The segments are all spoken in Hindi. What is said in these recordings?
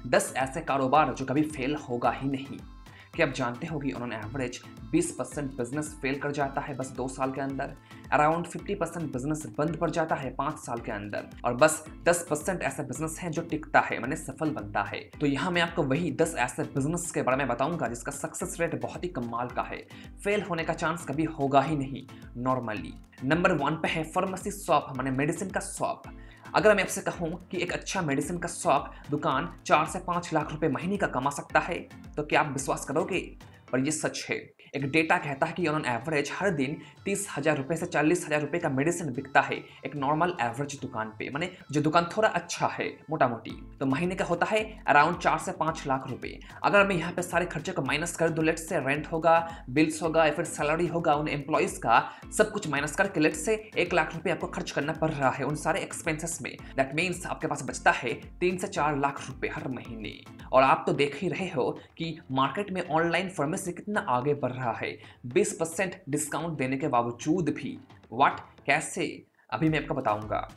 10 ऐसे कारोबार जो कभी फेल होगा ही नहीं। क्या आप जानते हो कि ऑन एवरेज 20% बिजनेस फेल कर जाता है बस 2 साल के अंदर, अराउंड 50% बिजनेस बंद पड़ जाता है 5 साल के अंदर, और बस 10% ऐसा बिजनेस है जो टिकता है, माने सफल बनता है। तो यहाँ मैं आपको वही 10 ऐसे बिजनेस के बारे में बताऊंगा जिसका सक्सेस रेट बहुत ही कमाल का है, फेल होने का चांस कभी होगा ही नहीं नॉर्मली। नंबर 1 पे है फार्मेसी शॉप, माने मेडिसिन का शॉप। अगर मैं आपसे कहूं कि एक अच्छा मेडिसिन का शॉप दुकान 4 से 5 लाख रुपए महीने का कमा सकता है, तो क्या आप विश्वास करोगे? पर ये सच है। एक डेटा कहता है कि ऑन एवरेज हर दिन 30,000 रुपए से 40,000 रुपए का मेडिसिन बिकता है एक नॉर्मल एवरेज दुकान पे, माने जो दुकान थोड़ा अच्छा है मोटा मोटी, तो महीने का होता है अराउंड 4 से 5 लाख रुपए। अगर मैं यहाँ पे सारे खर्चे को माइनस कर दूं, लेट्स से रेंट होगा, बिल्स होगा या फिर सैलरी होगा उन एम्प्लॉइज का, सब कुछ माइनस करके लेट्स से 1 लाख रुपए आपको खर्च करना पड़ रहा है उन सारे एक्सपेंसेस में। दैट मीन्स आपके पास बचता है 3 से 4 लाख रुपए हर महीने। और आप तो देख ही रहे हो कि मार्केट में ऑनलाइन फार्मेसी कितना आगे बढ़ रहा है 20% डिस्काउंट देने के बावजूद भी। व्हाट, कैसे? अभी मैं आपको बताऊंगा।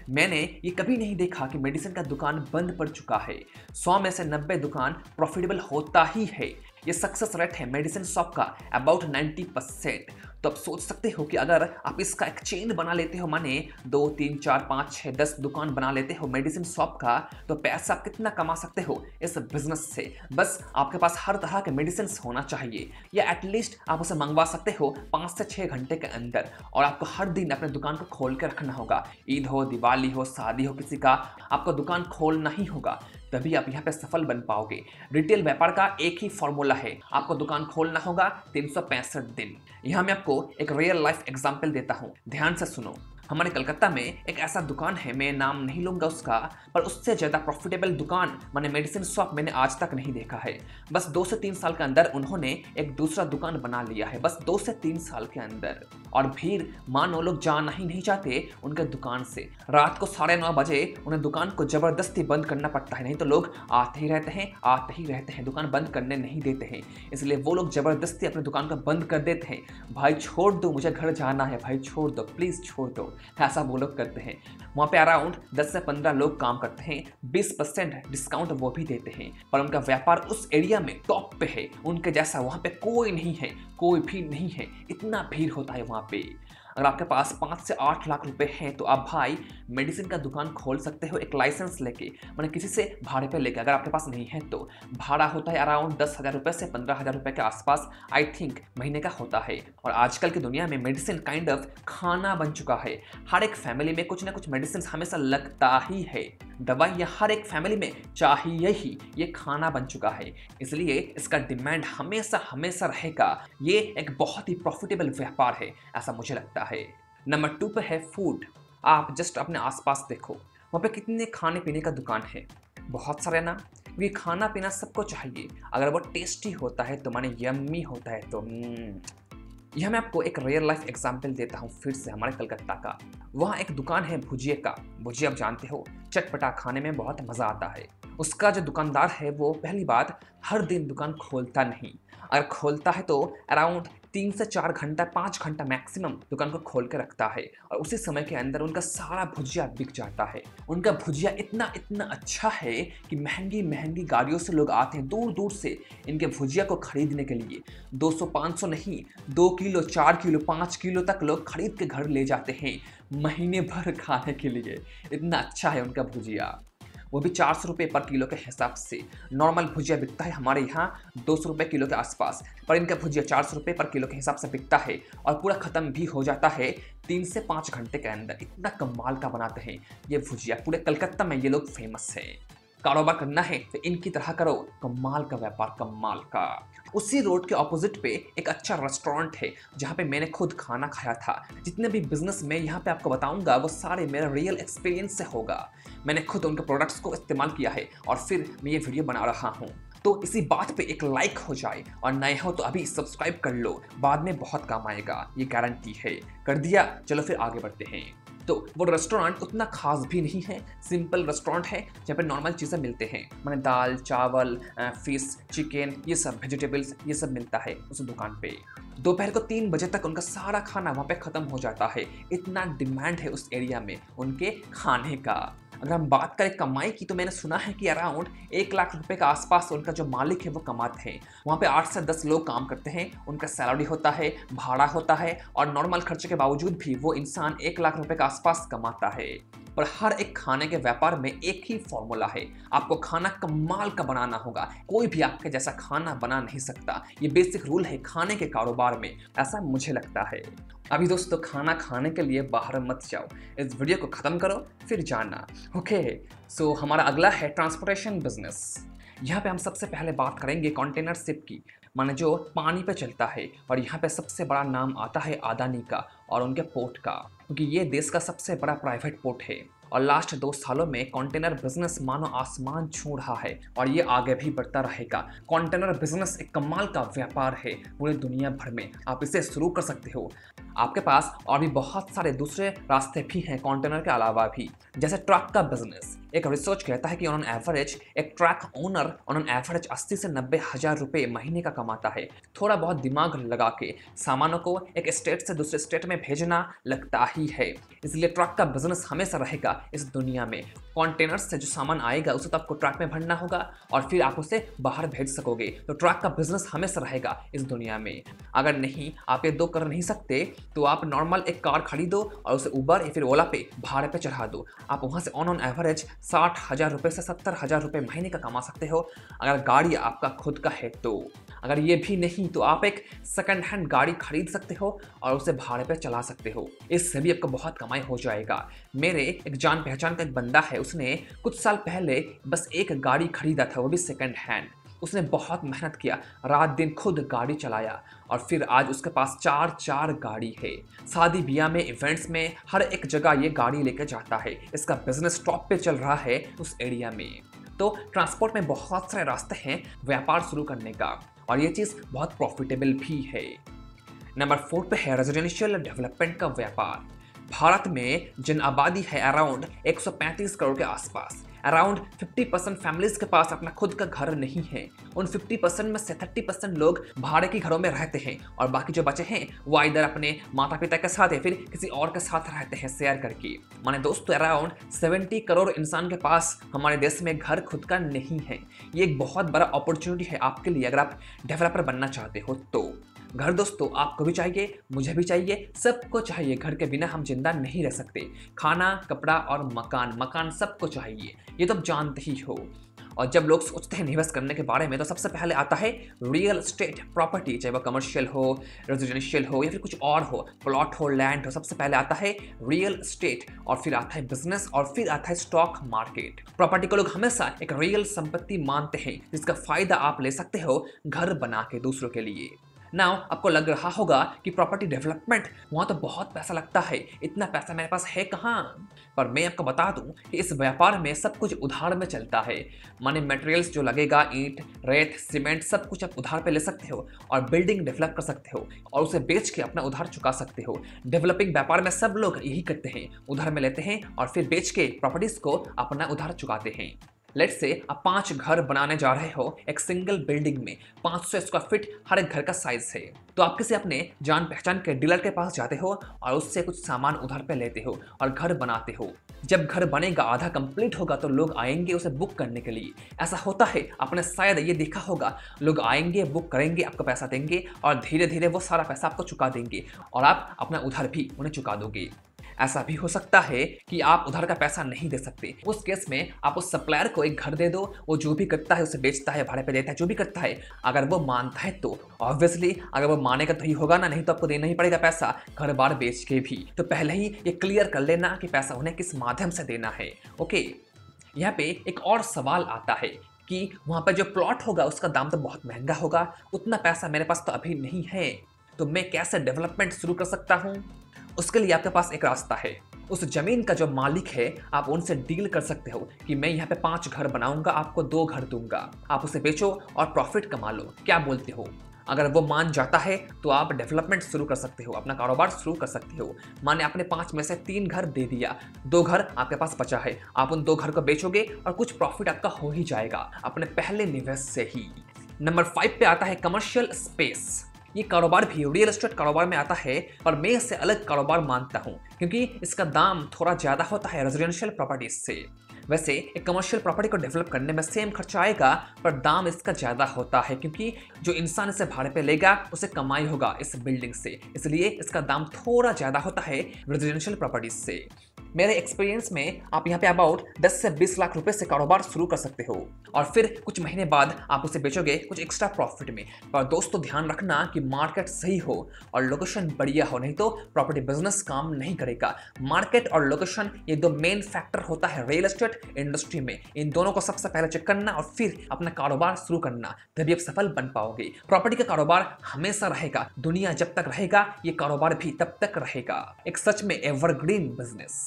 मैंने ये कभी नहीं देखा कि मेडिसिन का दुकान बंद पड़ चुका है। 100 में से 90 दुकान प्रॉफिटेबल होता ही है। ये सक्सेस रेट है मेडिसिन शॉप का अबाउट 90%। तो आप सोच सकते हो कि अगर आप इसका एक चेन बना लेते हो, माने 2, 3, 4, 5, 6, 10 दुकान बना लेते हो मेडिसिन शॉप का, तो पैसा आप कितना कमा सकते हो इस बिजनेस से। बस आपके पास हर तरह के मेडिसिन होना चाहिए, या एटलीस्ट आप उसे मंगवा सकते हो 5 से 6 घंटे के अंदर, और आपको हर दिन अपने दुकान को खोल के रखना होगा। ईद हो, दिवाली हो, शादी हो किसी का, आपको दुकान खोलना ही होगा, तभी आप यहाँ पे सफल बन पाओगे। रिटेल व्यापार का एक ही फॉर्मूला है, आपको दुकान खोलना होगा 365 दिन। यहाँ मैं आपको एक रियल लाइफ एग्जांपल देता हूँ, ध्यान से सुनो। हमारे कलकत्ता में एक ऐसा दुकान है, मैं नाम नहीं लूंगा उसका, पर उससे ज्यादा प्रॉफिटेबल दुकान माने मेडिसिन शॉप मैंने आज तक नहीं देखा है। बस 2 से 3 साल के अंदर उन्होंने एक दूसरा दुकान बना लिया है, बस 2 से 3 साल के अंदर। और भीड़ मानो लोग जाना ही नहीं चाहते उनके दुकान से। रात को 9:30 बजे उन्हें दुकान को जबरदस्ती बंद करना पड़ता है, नहीं तो लोग आते ही रहते हैं, आते ही रहते हैं, दुकान बंद करने नहीं देते हैं। इसलिए वो लोग जबरदस्ती अपनी दुकान को बंद कर देते हैं। भाई छोड़ दो, मुझे घर जाना है, भाई छोड़ दो, प्लीज छोड़ दो, ऐसा वो लोग करते हैं। वहाँ पे अराउंड 10 से 15 लोग काम करते हैं, 20% डिस्काउंट वो भी देते हैं, पर उनका व्यापार उस एरिया में टॉप पे है। उनके जैसा वहाँ पे कोई नहीं है, कोई भी नहीं है, इतना भीड़ होता है वहाँ पे। अगर आपके पास 5 से 8 लाख रुपए हैं तो आप भाई मेडिसिन का दुकान खोल सकते हो एक लाइसेंस लेके, मैंने किसी से भाड़े पे लेके। अगर आपके पास नहीं है तो भाड़ा होता है अराउंड 10,000 रुपए से 15,000 रुपए के आसपास, आई थिंक महीने का होता है। और आजकल की दुनिया में मेडिसिन काइंड ऑफ खाना बन चुका है। हर एक फैमिली में कुछ ना कुछ मेडिसिन हमेशा लगता ही है, दवाइयाँ हर एक फैमिली में चाहिए ही, ये खाना बन चुका है, इसलिए इसका डिमांड हमेशा हमेशा रहेगा। ये एक बहुत ही प्रॉफिटेबल व्यापार है, ऐसा मुझे लगता है। नंबर 2 पे है फूड। आप जस्ट अपने आसपास देखो, वहाँ पे कितने खाने पीने का दुकान है, बहुत सारे ना। क्योंकि खाना पीना सबको चाहिए, अगर वो टेस्टी होता है तो माने यम्मी होता है तो यह मैं आपको एक रियल लाइफ एग्जांपल देता हूँ फिर से हमारे कलकत्ता का। वहाँ एक दुकान है भुजिया का। भुजिया आप जानते हो, चटपटा, खाने में बहुत मज़ा आता है। उसका जो दुकानदार है वो पहली बात हर दिन दुकान खोलता नहीं, अगर खोलता है तो अराउंड 3 से 4 घंटा, 5 घंटा मैक्सिमम दुकान को खोल के रखता है, और उसी समय के अंदर उनका सारा भुजिया बिक जाता है। उनका भुजिया इतना इतना अच्छा है कि महंगी महंगी गाड़ियों से लोग आते हैं दूर दूर से इनके भुजिया को खरीदने के लिए। 200-500 नहीं, 2 किलो, 4 किलो, 5 किलो तक लोग खरीद के घर ले जाते हैं महीने भर खाने के लिए। इतना अच्छा है उनका भुजिया, वो भी 400 रुपये पर किलो के हिसाब से। नॉर्मल भुजिया बिकता है हमारे यहाँ 200 रुपये किलो के आसपास, पर इनका भुजिया 400 रुपये पर किलो के हिसाब से बिकता है, और पूरा ख़त्म भी हो जाता है 3 से 5 घंटे के अंदर। इतना कमाल का बनाते हैं ये भुजिया, पूरे कलकत्ता में ये लोग फेमस है। कारोबार करना है तो इनकी तरह करो, कमाल का व्यापार, कमाल का। उसी रोड के ऑपोजिट पे एक अच्छा रेस्टोरेंट है जहाँ पे मैंने खुद खाना खाया था। जितने भी बिजनेस में यहाँ पे आपको बताऊंगा वो सारे मेरा रियल एक्सपीरियंस से होगा। मैंने खुद उनके प्रोडक्ट्स को इस्तेमाल किया है और फिर मैं ये वीडियो बना रहा हूँ। तो इसी बात पे एक लाइक हो जाए, और नए हो तो अभी सब्सक्राइब कर लो, बाद में बहुत काम आएगा, ये गारंटी है। कर दिया, चलो फिर आगे बढ़ते हैं। तो वो रेस्टोरेंट उतना खास भी नहीं है, सिंपल रेस्टोरेंट है जहाँ पे नॉर्मल चीज़ें मिलते हैं, मैंने दाल, चावल, फिश, चिकन, ये सब वेजिटेबल्स, ये सब मिलता है उस दुकान पे। दोपहर को 3 बजे तक उनका सारा खाना वहाँ पे ख़त्म हो जाता है, इतना डिमांड है उस एरिया में उनके खाने का। अगर हम बात करें कमाई की, तो मैंने सुना है कि अराउंड 1 लाख रुपए के आसपास उनका जो मालिक है वो कमाते हैं। वहाँ पे 8 से 10 लोग काम करते हैं, उनका सैलरी होता है, भाड़ा होता है और नॉर्मल खर्चे के बावजूद भी वो इंसान 1 लाख रुपए के आसपास कमाता है। पर हर एक खाने के व्यापार में एक ही फॉर्मूला है, आपको खाना कमाल का बनाना होगा। कोई भी आपके जैसा खाना बना नहीं सकता, ये बेसिक रूल है खाने के कारोबार में, ऐसा मुझे लगता है। अभी दोस्तों खाना खाने के लिए बाहर मत जाओ, इस वीडियो को खत्म करो फिर जाना। ओके, सो हमारा अगला है ट्रांसपोर्टेशन बिजनेस। यहाँ पे हम सबसे पहले बात करेंगे कंटेनर शिप की, माने जो पानी पे चलता है। और यहाँ पे सबसे बड़ा नाम आता है अदानी का और उनके पोर्ट का, क्योंकि ये देश का सबसे बड़ा प्राइवेट पोर्ट है। और लास्ट 2 सालों में कंटेनर बिजनेस मानो आसमान छू रहा है और ये आगे भी बढ़ता रहेगा। कंटेनर बिजनेस एक कमाल का व्यापार है पूरी दुनिया भर में, आप इसे शुरू कर सकते हो। आपके पास और भी बहुत सारे दूसरे रास्ते भी हैं कंटेनर के अलावा भी, जैसे ट्रक का बिजनेस। एक रिसर्च कहता है कि ऑन एवरेज एक ट्रक ओनर ऑन एवरेज 80 से 90 हज़ार रुपये महीने का कमाता है। थोड़ा बहुत दिमाग लगा के सामानों को एक स्टेट से दूसरे स्टेट में भेजना लगता ही है, इसलिए ट्रक का बिजनेस हमेशा रहेगा इस दुनिया में। कंटेनर से जो सामान आएगा उसे तो आपको ट्रक में भरना होगा और फिर आप उसे बाहर भेज सकोगे, तो ट्रक का बिजनेस हमेशा रहेगा इस दुनिया में। अगर नहीं आप ये दो कर नहीं सकते तो आप नॉर्मल एक कार खरीदो और उसे उबर या फिर ओला पे भाड़े पे चढ़ा दो। आप वहाँ से ऑन एवरेज 60 हज़ार रुपये से 70 हज़ार रुपये महीने का कमा सकते हो, अगर गाड़ी आपका खुद का है तो। अगर ये भी नहीं तो आप एक सेकंड हैंड गाड़ी खरीद सकते हो और उसे भाड़े पे चला सकते हो, इससे भी आपको बहुत कमाई हो जाएगा। मेरे एक जान पहचान का एक बंदा है, उसने कुछ साल पहले बस एक गाड़ी खरीदा था, वो भी सेकंड हैंड। उसने बहुत मेहनत किया, रात दिन खुद गाड़ी चलाया और फिर आज उसके पास 4 गाड़ी है। शादी ब्याह में, इवेंट्स में, हर एक जगह ये गाड़ी लेके जाता है। इसका बिजनेस टॉप पे चल रहा है उस एरिया में। तो ट्रांसपोर्ट में बहुत सारे रास्ते हैं व्यापार शुरू करने का और ये चीज़ बहुत प्रॉफिटेबल भी है। नंबर 4 पे है रेजिडेंशियल डेवलपमेंट का व्यापार। भारत में जन आबादी है अराउंड 135 करोड़ के आसपास। अराउंड 50% फैमिलीज के पास अपना खुद का घर नहीं है। उन 50% में से 30% लोग भाड़े के घरों में रहते हैं और बाकी जो बचे हैं वो इधर अपने माता पिता के साथ या फिर किसी और के साथ रहते हैं शेयर करके। माने दोस्तों अराउंड 70 करोड़ इंसान के पास हमारे देश में घर खुद का नहीं है। ये एक बहुत बड़ा अपॉर्चुनिटी है आपके लिए अगर आप डेवलपर बनना चाहते हो तो। घर दोस्तों आपको भी चाहिए, मुझे भी चाहिए, सबको चाहिए। घर के बिना हम जिंदा नहीं रह सकते। खाना, कपड़ा और मकान सबको चाहिए, ये तो आप जानते ही हो। और जब लोग सोचते हैं निवेश करने के बारे में तो सबसे पहले आता है रियल एस्टेट प्रॉपर्टी, चाहे वो कमर्शियल हो, रेजिडेंशियल हो या फिर कुछ और हो, प्लॉट हो, लैंड हो। सबसे पहले आता है रियल एस्टेट और फिर आता है बिजनेस और फिर आता है स्टॉक मार्केट। प्रॉपर्टी को लोग हमेशा एक रियल संपत्ति मानते हैं जिसका फायदा आप ले सकते हो घर बना के दूसरों के लिए। नाउ आपको लग रहा होगा कि प्रॉपर्टी डेवलपमेंट वहाँ तो बहुत पैसा लगता है, इतना पैसा मेरे पास है कहाँ। पर मैं आपको बता दूं कि इस व्यापार में सब कुछ उधार में चलता है। माने मटेरियल्स जो लगेगा, ईंट, रेत, सीमेंट, सब कुछ आप उधार पे ले सकते हो और बिल्डिंग डेवलप कर सकते हो और उसे बेच के अपना उधार चुका सकते हो। डेवलपिंग व्यापार में सब लोग यही करते हैं, उधार में लेते हैं और फिर बेच के प्रॉपर्टीज को अपना उधार चुकाते हैं। लेट्स से आप 5 घर बनाने जा रहे हो एक सिंगल बिल्डिंग में, 500 स्क्वायर फीट हर एक घर का साइज है। तो आप किसी अपने जान पहचान के डीलर के पास जाते हो और उससे कुछ सामान उधार पे लेते हो और घर बनाते हो। जब घर बनेगा, आधा कंप्लीट होगा तो लोग आएंगे उसे बुक करने के लिए। ऐसा होता है, आपने शायद ये देखा होगा, लोग आएंगे, बुक करेंगे, आपको पैसा देंगे और धीरे धीरे वो सारा पैसा आपको चुका देंगे और आप अपना उधार भी उन्हें चुका दोगे। ऐसा भी हो सकता है कि आप उधार का पैसा नहीं दे सकते, उस केस में आप उस सप्लायर को एक घर दे दो, वो जो भी करता है उसे बेचता है, भाड़े पे देता है, जो भी करता है, अगर वो मानता है तो। ऑब्वियसली अगर वो मानेगा तो ही होगा ना, नहीं तो आपको देना ही पड़ेगा पैसा घर बार बेच के भी। तो पहले ही ये क्लियर कर लेना कि पैसा उन्हें किस माध्यम से देना है। ओके, यहाँ पे एक और सवाल आता है कि वहाँ पर जो प्लॉट होगा उसका दाम तो बहुत महंगा होगा, उतना पैसा मेरे पास तो अभी नहीं है, तो मैं कैसे डेवलपमेंट शुरू कर सकता हूँ? उसके लिए आपके पास एक रास्ता है। उस जमीन का जो मालिक है आप उनसे डील कर सकते हो कि मैं यहाँ पे 5 घर बनाऊंगा, आपको 2 घर दूंगा, आप उसे बेचो और प्रॉफिट कमा लो। क्या बोलते हो? अगर वो मान जाता है तो आप डेवलपमेंट शुरू कर सकते हो, अपना कारोबार शुरू कर सकते हो। माने आपने 5 में से 3 घर दे दिया, 2 घर आपके पास बचा है, आप उन 2 घर को बेचोगे और कुछ प्रॉफिट आपका हो ही जाएगा अपने पहले निवेश से ही। नंबर 5 पे आता है कमर्शियल स्पेस। ये कारोबार भी रियल एस्टेट कारोबार में आता है, पर मैं इससे अलग कारोबार मानता हूँ क्योंकि इसका दाम थोड़ा ज़्यादा होता है रेजिडेंशियल प्रॉपर्टीज से। वैसे एक कमर्शियल प्रॉपर्टी को डेवलप करने में सेम खर्चा आएगा, पर दाम इसका ज़्यादा होता है क्योंकि जो इंसान इसे भाड़े पे लेगा उसे कमाई होगा इस बिल्डिंग से, इसलिए इसका दाम थोड़ा ज़्यादा होता है रेजिडेंशियल प्रॉपर्टीज से। मेरे एक्सपीरियंस में आप यहाँ पे अबाउट 10 से 20 लाख रुपए से कारोबार शुरू कर सकते हो और फिर कुछ महीने बाद आप उसे बेचोगे कुछ एक्स्ट्रा प्रॉफिट में। पर दोस्तों ध्यान रखना कि मार्केट सही हो और लोकेशन बढ़िया हो, नहीं तो प्रॉपर्टी बिजनेस काम नहीं करेगा। मार्केट और लोकेशन ये दो मेन फैक्टर होता है रियल एस्टेट इंडस्ट्री में। इन दोनों को सबसे पहले चेक करना और फिर अपना कारोबार शुरू करना, तभी आप सफल बन पाओगे। प्रॉपर्टी का कारोबार हमेशा रहेगा, दुनिया जब तक रहेगा ये कारोबार भी तब तक रहेगा। एक सच में evergreen business.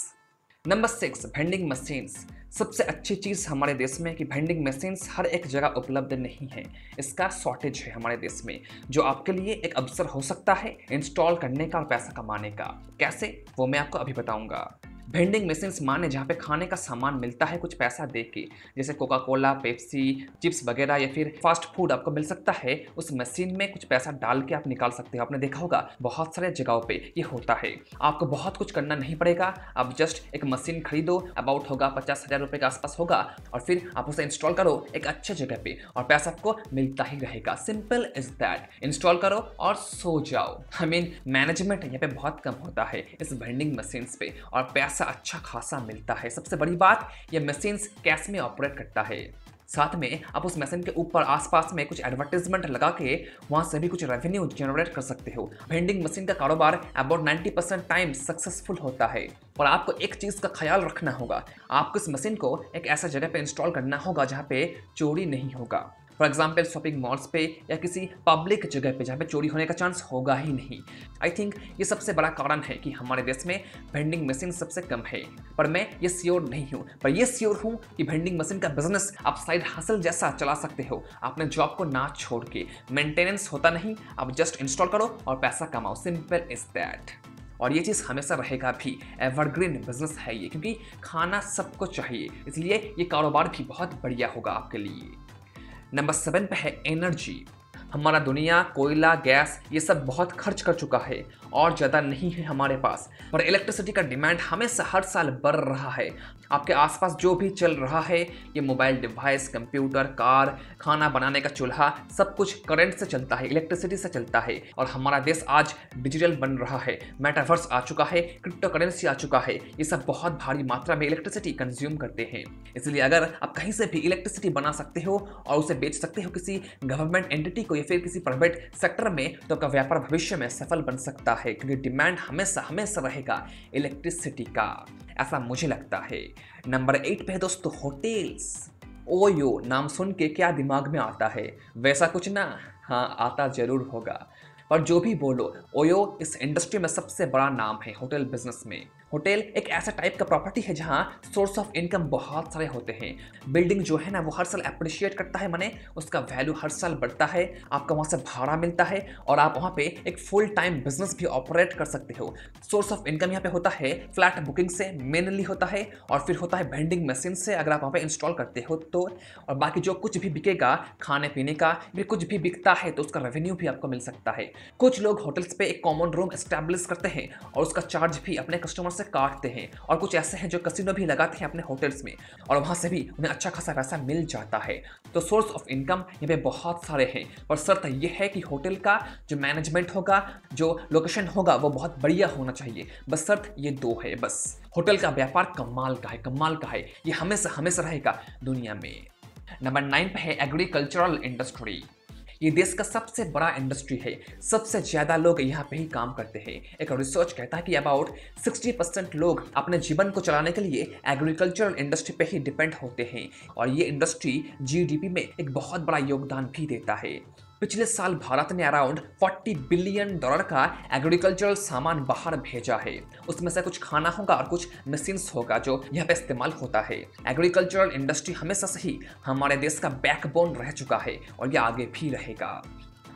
Number 6, vending machines. सबसे अच्छी चीज़ हमारे देश में कि वेंडिंग मशीन्स हर एक जगह उपलब्ध नहीं है, इसका शॉर्टेज है हमारे देश में, जो आपके लिए एक अवसर हो सकता है इंस्टॉल करने का और पैसा कमाने का। कैसे, वो मैं आपको अभी बताऊंगा। वेंडिंग मशीन्स माने जहाँ पे खाने का सामान मिलता है कुछ पैसा दे के, जैसे कोका कोला, पेप्सी, चिप्स वगैरह या फिर फास्ट फूड आपको मिल सकता है। उस मशीन में कुछ पैसा डाल के आप निकाल सकते हो। आपने देखा होगा बहुत सारे जगहों पे ये होता है। आपको बहुत कुछ करना नहीं पड़ेगा, आप जस्ट एक मशीन खरीदो, अबाउट होगा 50,000 रुपये के आसपास होगा, और फिर आप उसे इंस्टॉल करो एक अच्छे जगह पे और पैसा आपको मिलता ही रहेगा। Simple is that. इंस्टॉल करो और सो जाओ। आई मीन मैनेजमेंट यहाँ पे बहुत कम होता है इस वेंडिंग मशीन्स पे और पैसा अच्छा खासा मिलता है। सबसे बड़ी बात, ये मशीन्स कैश में ऑपरेट करता है। साथ में आप उस मशीन के ऊपर आसपास में कुछ एडवर्टाइजमेंट लगा के वहां से भी कुछ रेवेन्यू जनरेट कर सकते हो। वेंडिंग मशीन का कारोबार अबाउट 90% टाइम सक्सेसफुल होता है। और आपको एक चीज़ का ख्याल रखना होगा, आपको इस मशीन को एक ऐसा जगह पे इंस्टॉल करना होगा जहाँ पे चोरी नहीं होगा। फॉर एग्जाम्पल शॉपिंग मॉल्स पे या किसी पब्लिक जगह पे जहाँ पे चोरी होने का चांस होगा ही नहीं। आई थिंक ये सबसे बड़ा कारण है कि हमारे देश में वेंडिंग मशीन सबसे कम है। पर मैं ये श्योर नहीं हूँ, पर ये श्योर हूँ कि वेंडिंग मशीन का बिजनेस आप साइड हासिल जैसा चला सकते हो, अपने जॉब को ना छोड़ के। मेंटेनेंस होता नहीं, आप जस्ट इंस्टॉल करो और पैसा कमाओ। Simple is that. और ये चीज़ हमेशा रहेगा भी, एवरग्रीन बिजनेस है ये, क्योंकि खाना सबको चाहिए, इसलिए ये कारोबार भी बहुत बढ़िया होगा आपके लिए। नंबर 7 पे है एनर्जी। हमारा दुनिया कोयला, गैस ये सब बहुत खर्च कर चुका है और ज़्यादा नहीं है हमारे पास, पर इलेक्ट्रिसिटी का डिमांड हमेशा हर साल बढ़ रहा है। आपके आसपास जो भी चल रहा है, ये मोबाइल डिवाइस, कंप्यूटर, कार, खाना बनाने का चूल्हा, सब कुछ करंट से चलता है, इलेक्ट्रिसिटी से चलता है। और हमारा देश आज डिजिटल बन रहा है, मेटावर्स आ चुका है, क्रिप्टो करेंसी आ चुका है। ये सब बहुत भारी मात्रा में इलेक्ट्रिसिटी कंज्यूम करते हैं। इसलिए अगर आप कहीं से भी इलेक्ट्रिसिटी बना सकते हो और उसे बेच सकते हो किसी गवर्नमेंट एंटिटी को या फिर किसी प्राइवेट सेक्टर में, तो आपका व्यापार भविष्य में सफल बन सकता है, क्योंकि डिमांड हमेशा हमेशा रहेगा इलेक्ट्रिसिटी का, ऐसा मुझे लगता है। नंबर 8 पे है दोस्तों होटल्स। ओयो नाम सुन के क्या दिमाग में आता है? वैसा कुछ ना, हाँ आता जरूर होगा, पर जो भी बोलो, ओयो इस इंडस्ट्री में सबसे बड़ा नाम है होटल बिजनेस में। होटल एक ऐसा टाइप का प्रॉपर्टी है जहां सोर्स ऑफ इनकम बहुत सारे होते हैं। बिल्डिंग जो है ना वो हर साल अप्रिशिएट करता है, माने उसका वैल्यू हर साल बढ़ता है, आपका वहां से भाड़ा मिलता है और आप वहां पे एक फुल टाइम बिजनेस भी ऑपरेट कर सकते हो। सोर्स ऑफ इनकम यहाँ पे होता है फ्लैट बुकिंग से मेनली होता है, और फिर होता है वेंडिंग मशीन से अगर आप वहाँ पे इंस्टॉल करते हो तो, और बाकी जो कुछ भी बिकेगा खाने पीने का, फिर कुछ भी बिकता है तो उसका रेवेन्यू भी आपको मिल सकता है। कुछ लोग होटल्स पे एक कॉमन रूम एस्टैब्लिश करते हैं और उसका चार्ज भी अपने कस्टमर से काटते हैं, और कुछ ऐसे हैं जो कैसीनो भी लगाते हैं अपने होटल्स में और वहां से भी उन्हें अच्छा खासा पैसा मिल जाता है। तो सोर्स ऑफ इनकम यहाँ पे बहुत सारे हैं, पर शर्त यह है कि होटल का जो मैनेजमेंट होगा, जो लोकेशन होगा वो बहुत बढ़िया होना चाहिए। बस शर्त ये 2 है बस। होटल का व्यापार कमाल का है, कमाल का है, ये हमेशा हमेशा रहेगा दुनिया में। नंबर 9 पे है एग्रीकल्चरल इंडस्ट्री। ये देश का सबसे बड़ा इंडस्ट्री है, सबसे ज़्यादा लोग यहाँ पे ही काम करते हैं। एक रिसर्च कहता है कि अबाउट 60% लोग अपने जीवन को चलाने के लिए एग्रीकल्चरल इंडस्ट्री पे ही डिपेंड होते हैं, और ये इंडस्ट्री जीडीपी में एक बहुत बड़ा योगदान भी देता है। पिछले साल भारत ने अराउंड $40 बिलियन का एग्रीकल्चरल सामान बाहर भेजा है। उसमें से कुछ खाना होगा और कुछ मशीन्स होगा जो यहाँ पे इस्तेमाल होता है। एग्रीकल्चरल इंडस्ट्री हमेशा से ही हमारे देश का बैकबोन रह चुका है और ये आगे भी रहेगा।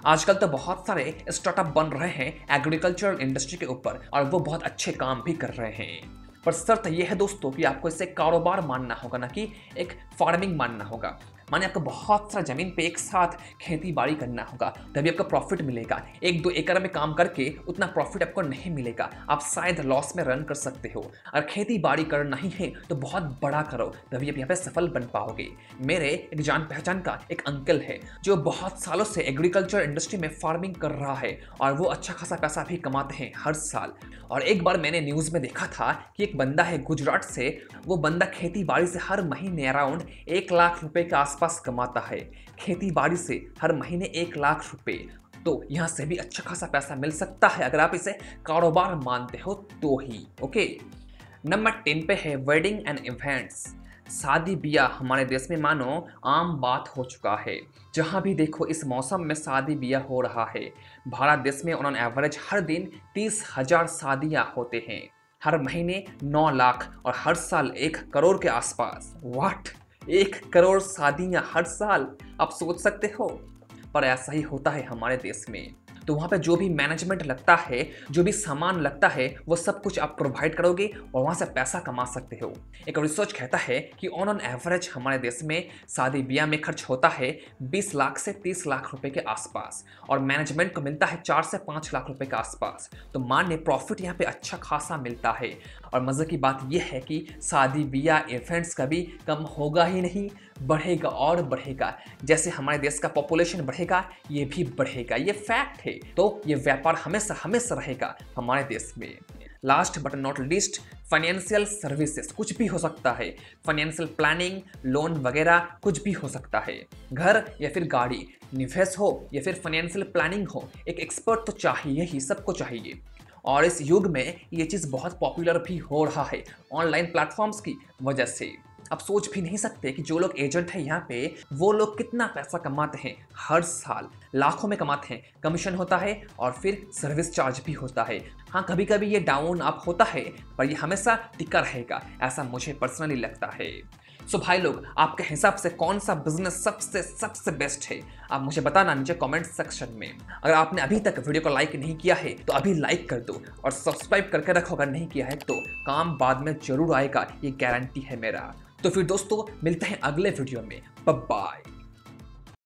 आजकल तो बहुत सारे स्टार्टअप बन रहे हैं एग्रीकल्चरल इंडस्ट्री के ऊपर और वो बहुत अच्छे काम भी कर रहे हैं, पर शर्त यह है दोस्तों कि आपको इसे कारोबार मानना होगा, ना कि एक फार्मिंग मानना होगा। माने आपको बहुत सारा जमीन पे एक साथ खेती बाड़ी करना होगा, तभी आपको प्रॉफिट मिलेगा। 1-2 एकड़ में काम करके उतना प्रॉफिट आपको नहीं मिलेगा, आप शायद लॉस में रन कर सकते हो। और खेती बाड़ी करना ही है तो बहुत बड़ा करो, तभी आप यहाँ पे सफल बन पाओगे। मेरे एक जान पहचान का एक अंकल है जो बहुत सालों से एग्रीकल्चर इंडस्ट्री में फार्मिंग कर रहा है और वो अच्छा खासा पैसा भी कमाते हैं हर साल। और एक बार मैंने न्यूज़ में देखा था कि एक बंदा है गुजरात से, वो बंदा खेती बाड़ी से हर महीने अराउंड 1 लाख रुपए के आसपास कमाता है। खेती बाड़ी से हर महीने 1 लाख रुपए, तो यहाँ से भी अच्छा खासा पैसा मिल सकता है अगर आप इसे कारोबार मानते हो तो ही। ओके, नंबर 10 पे है वेडिंग एंड इवेंट्स। शादी ब्याह हमारे देश में मानो आम बात हो चुका है। जहाँ भी देखो इस मौसम में शादी ब्याह हो रहा है। भारत देश में ऑन एवरेज हर दिन 30,000 शादियाँ होते हैं, हर महीने 9 लाख और हर साल 1 करोड़ के आसपास। व्हाट, 1 करोड़ शादियाँ हर साल? आप सोच सकते हो, पर ऐसा ही होता है हमारे देश में। तो वहाँ पे जो भी मैनेजमेंट लगता है, जो भी सामान लगता है, वो सब कुछ आप प्रोवाइड करोगे और वहाँ से पैसा कमा सकते हो। एक रिसर्च कहता है कि ऑन एवरेज हमारे देश में शादी ब्याह में खर्च होता है 20 लाख से 30 लाख रुपए के आसपास और मैनेजमेंट को मिलता है 4 से 5 लाख रुपए के आसपास। तो मान प्रॉफिट यहाँ पे अच्छा खासा मिलता है। और मज़े की बात यह है कि शादी ब्याह इवेंट्स कभी कम होगा ही नहीं, बढ़ेगा और बढ़ेगा। जैसे हमारे देश का पॉपुलेशन बढ़ेगा, ये भी बढ़ेगा, ये फैक्ट है। तो ये व्यापार हमेशा हमेशा रहेगा हमारे देश में। Last but not least, financial services कुछ भी हो सकता है। फाइनेंशियल प्लानिंग, लोन वगैरह कुछ भी हो सकता है। घर या फिर गाड़ी, निवेश हो या फिर फाइनेंशियल प्लानिंग हो, एक एक्सपर्ट तो चाहिए ही, सबको चाहिए। और इस युग में ये चीज़ बहुत पॉपुलर भी हो रहा है ऑनलाइन प्लेटफॉर्म्स की वजह से। आप सोच भी नहीं सकते कि जो लोग एजेंट हैं यहाँ पे, वो लोग कितना पैसा कमाते हैं हर साल, लाखों में कमाते हैं। कमीशन होता है और फिर सर्विस चार्ज भी होता है। हाँ, कभी कभी ये डाउन अप होता है, पर ये हमेशा टिका रहेगा, ऐसा मुझे पर्सनली लगता है। सो भाई लोग, आपके हिसाब से कौन सा बिजनेस सबसे बेस्ट है? आप मुझे बताना नीचे कमेंट सेक्शन में। अगर आपने अभी तक वीडियो को लाइक नहीं किया है तो अभी लाइक कर दो और सब्सक्राइब करके रखो अगर नहीं किया है तो। काम बाद में जरूर आएगा, ये गारंटी है मेरा। तो फिर दोस्तों, मिलते हैं अगले वीडियो में। Bye bye.